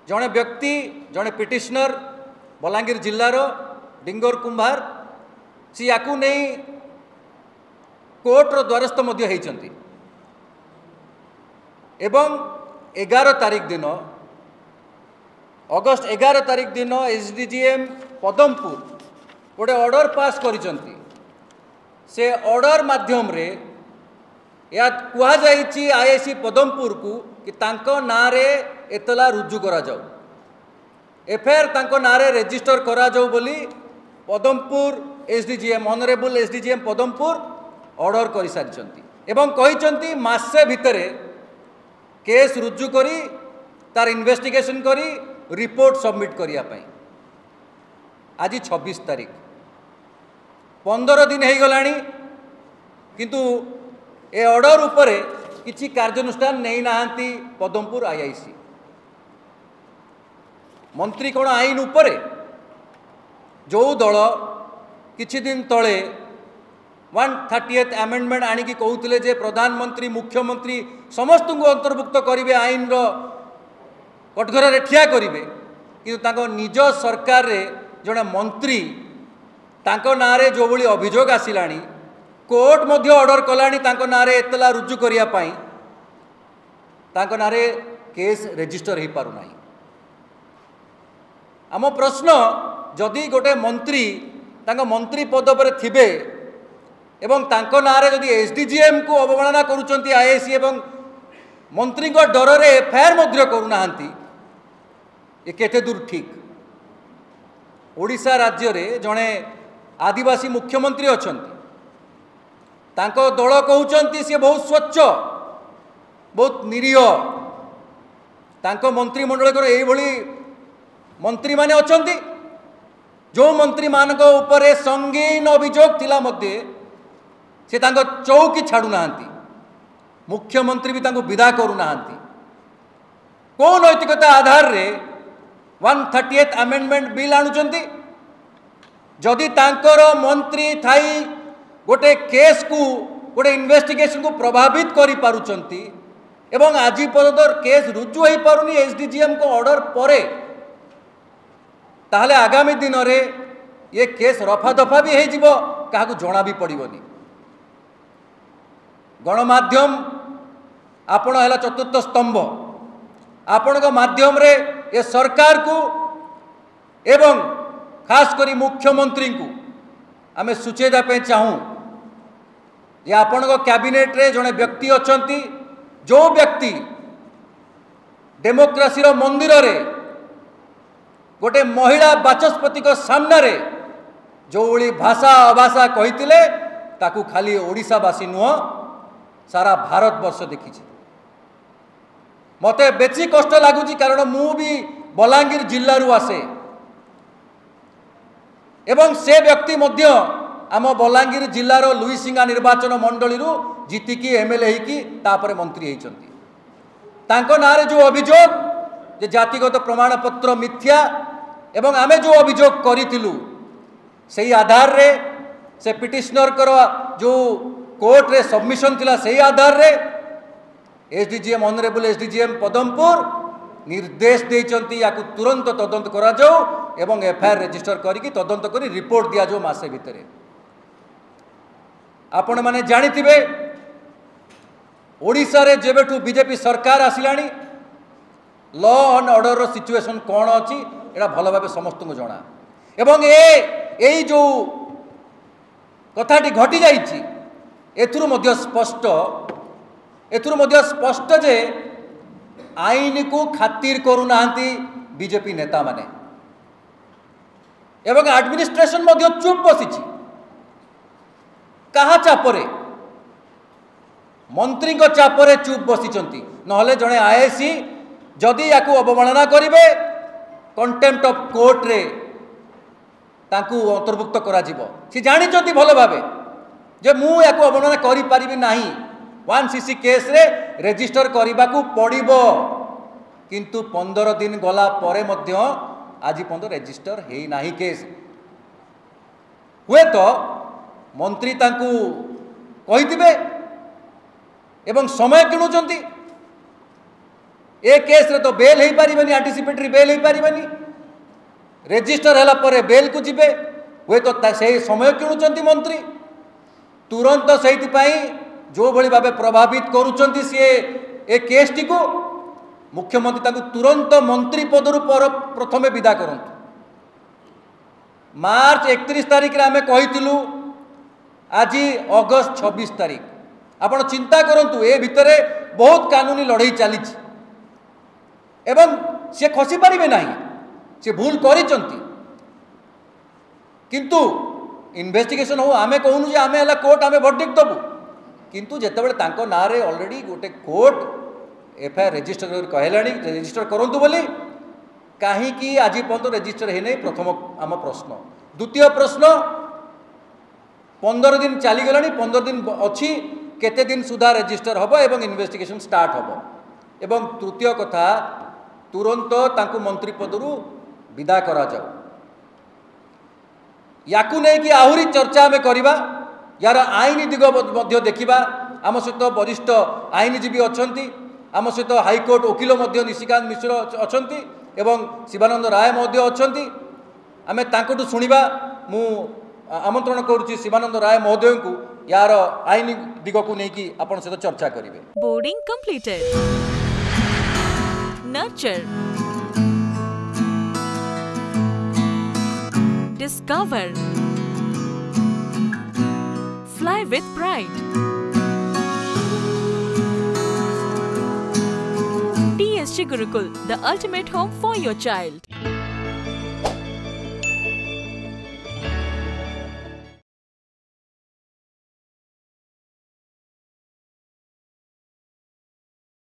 जड़े व्यक्ति जड़े पिटिशनर बलांगीर जिल्लार डिंगोर कुंभार सी या नहीं कोर्टर द्वारस्थ होती एवं 11 तारीख दिन अगस्ट 11 तारीख दिन एसडीजीएम पदमपुर गोटे ऑर्डर पास करिसंती से ऑर्डर माध्यम रे या कुहा जाइछि आईआईसी पदमपुर को कि तांको नारे एतला रुजु करा जाऊ एफआईआर तांको नारे रजिस्टर करा जाऊ बोली Padampur SDGM honourable SDGM Padampur order कर सारी एवं कहिसंती मासे भितरे केस रुजु करी तार इन्वेस्टिगेशन करी रिपोर्ट सबमिट करिया पई आज 26 तारीख 15 दिन हो गलानी किंतु ए ऑर्डर उपरे किछि कार्यानुष्ठान नहीं नाहंती पदमपुर आईआईसी मंत्री कोन आईन उपरे जो दल किछि दिन तले 130th अमेंडमेंट आनिकी कहूतिले जे प्रधानमंत्री मुख्यमंत्री समस्त को अंतर्भुक्त करिवे आईन रो कटघर रे ठिया करिवे किंतु ताको निज सरकार रे जने मंत्री ताको नारे जो भली अभियोग आसिलानी कोर्ट मध्य ऑर्डर कलानी ताको नारे एतला रुजु करिया पाई ताको नारे केस रजिस्टर हो पारु नाही। आम प्रश्न जदि गोटे मंत्री ताको मंत्री पद पर थिबे एवं ताको नारे जदि एसडीजीएम को अवमानना करूचंती आईआईसी एवं मंत्री को डर रे एफआईआर मध्य करूनाहांती ये केते दूर ठीक। ओडिशा राज्य रे जने आदिवासी मुख्यमंत्री अछंती तांको दल कहउचंती से बहुत स्वच्छ बहुत निरीह तांको मंत्रिमंडल को एई भली मंत्री माने अछंती जो मंत्री मानको ऊपर संगीन अभियोग थिला मध्ये से तांको चौकी छाड़ू नाहांती मुख्यमंत्री भी तांको विदा करू नाहांती को नैतिकता आधार रे 130th अमेंडमेंट बिल आणुचंती जदि तांकर मंत्री थाई गोटे केस को गोटे इन्वेस्टिगेशन को प्रभावित करि पारुचंती एवं आज पर्यंत केस रुजु हो पारुनी एसडीजीएम को ऑर्डर परे ताहले आगामी दिन रे ये केस रफा दफा भी हो जिवो काहाकू जणा भी पड़िबनी। गणमाध्यम आपण है चतुर्थ स्तंभ आपण माध्यम रे ये सरकार को एवं खास करी मुख्यमंत्री को आम सूचेदापे चाहूँ ये आपण कैबिनेट रे जड़े व्यक्ति अछंती जो व्यक्ति डेमोक्रेसी रो मंदिर रे गोटे महिला बाचस्पति को सामने रे जो ओली भाषा अभाषा कहितिले ताकू खाली ओडिशावासी नुह सारा भारत वर्ष देखी मते बेची कष्ट लगुच कारण मु भी बलांगीर जिल्लारू आसे एवं से व्यक्ति मध्य आम बलांगीर जिल्लार लुईसिंगा निर्वाचन मंडली जीतिकी एमएलए होगी तापर मंत्री होती तांको नारे जो अभियोग जे जातिगत प्रमाणपत्र मिथ्या एवं आमे जो अभियोग करितिलु सही आधार रे से पिटिशनर करो जो कोर्ट रे सबमिशन थिला सही आधार रे एसडीजीएम ऑनरेबल एसडीजीएम पदमपुर निर्देश देइचंती याकू तुरंत तदंत करा जाओ एवं एफआईआर रजिस्टर करिकी तदंत करी रिपोर्ट दिया जाओ मासे भितरे। आपण माने जानिथिबे ओडिशा रे जेबेठू बीजेपी सरकार आसिलानी लॉ एंड ऑर्डर रो सिचुएशन कोन अछि एडा भलो भाबे समस्त को जणा एवं ए जो कथाटी घटी जाइछि एथुरु मध्य स्पष्ट जे आईन को खातिर करू नाहंती बीजेपी नेता माने एवं एडमिनिस्ट्रेशन मध्य चुप बसिछि कहा चापरे मंत्री को चापरे चुप बसिचंती नहले जड़े आईआईसी जदि याकू अवमानना करिवे कंटेम्प्ट ऑफ कोर्ट रे ताकू अंतर्भुक्त करा जिवो सी जानिचंती भलो भाबे जे मु याकू अवमानना करि परिबि नाही 1cc केस रे रजिस्टर करने को पड़ो किंतु 15 दिन गला परे मध्य आज पर्यंत रजिस्टर है नाही केस हुए तो मंत्री तांकू कहिथिबे एवं समय किणुचंती ए केस रे तो बेल हो पारिबनी, आंटीसिपेटरी बेल हो पारिबनी, रेजिस्टर हैला परे बेल को जिबे, हुए तो से समय किणुचंती मंत्री तुरंत से जो भली भाव प्रभावित करुचंती सी ए केस टी को मुख्यमंत्री ताकू तुरंत मंत्री पदरु प्रथमे विदा करंतु। मार्च 31 तारिख आम कहीलु, आज अगस्त 26 तारिख, आपण चिंता करंतु ए भितरे बहुत कानूनी लड़ाई चली एवं सी खसी पारे ना, सी भूल करिचंती किंतु इन्वेस्टिगेशन हो आमे कहूनु जे आमे हला कोर्ट आमे वर्डिक्ट दबु, किंतु जेतेबेले तांको नारे ऑलरेडी गोटे कोर्ट एफआईआर रजिस्टर कहलानी रजिस्टर करंतु बोली कहीं आज पर्यटन रजिस्टर है नहीं, प्रथम आम प्रश्न। द्वितीय प्रश्न 15 दिन चलीगला, 15 दिन अच्छी केते दिन सुधा रजिस्टर हम एवं इन्वेस्टिगेशन स्टार्ट हम। एवं तृतीय कथा तुरंत तांकु मंत्री पदरु विदा करा जाऊ। याकू नहीं कि आहुरी चर्चा आम करवा, यार आईन दिग मध्य देखा। आम सहित वरिष्ठ आईनजीवी अच्छा, आम सहित हाइकोर्ट वकिल निशिकांत मिश्र अच्छा एवं शिवानंद राय महोदय अच्छा, आम तांकटू शुणा। मु आमंत्रण करुच्ची शिवानंद राय महोदय को यार आईन दिग को लेकिन आपण सहित चर्चा करेंगे। Boarding completed, nurture, discover, fly with pride. TSG Gurukul, the ultimate home for your child.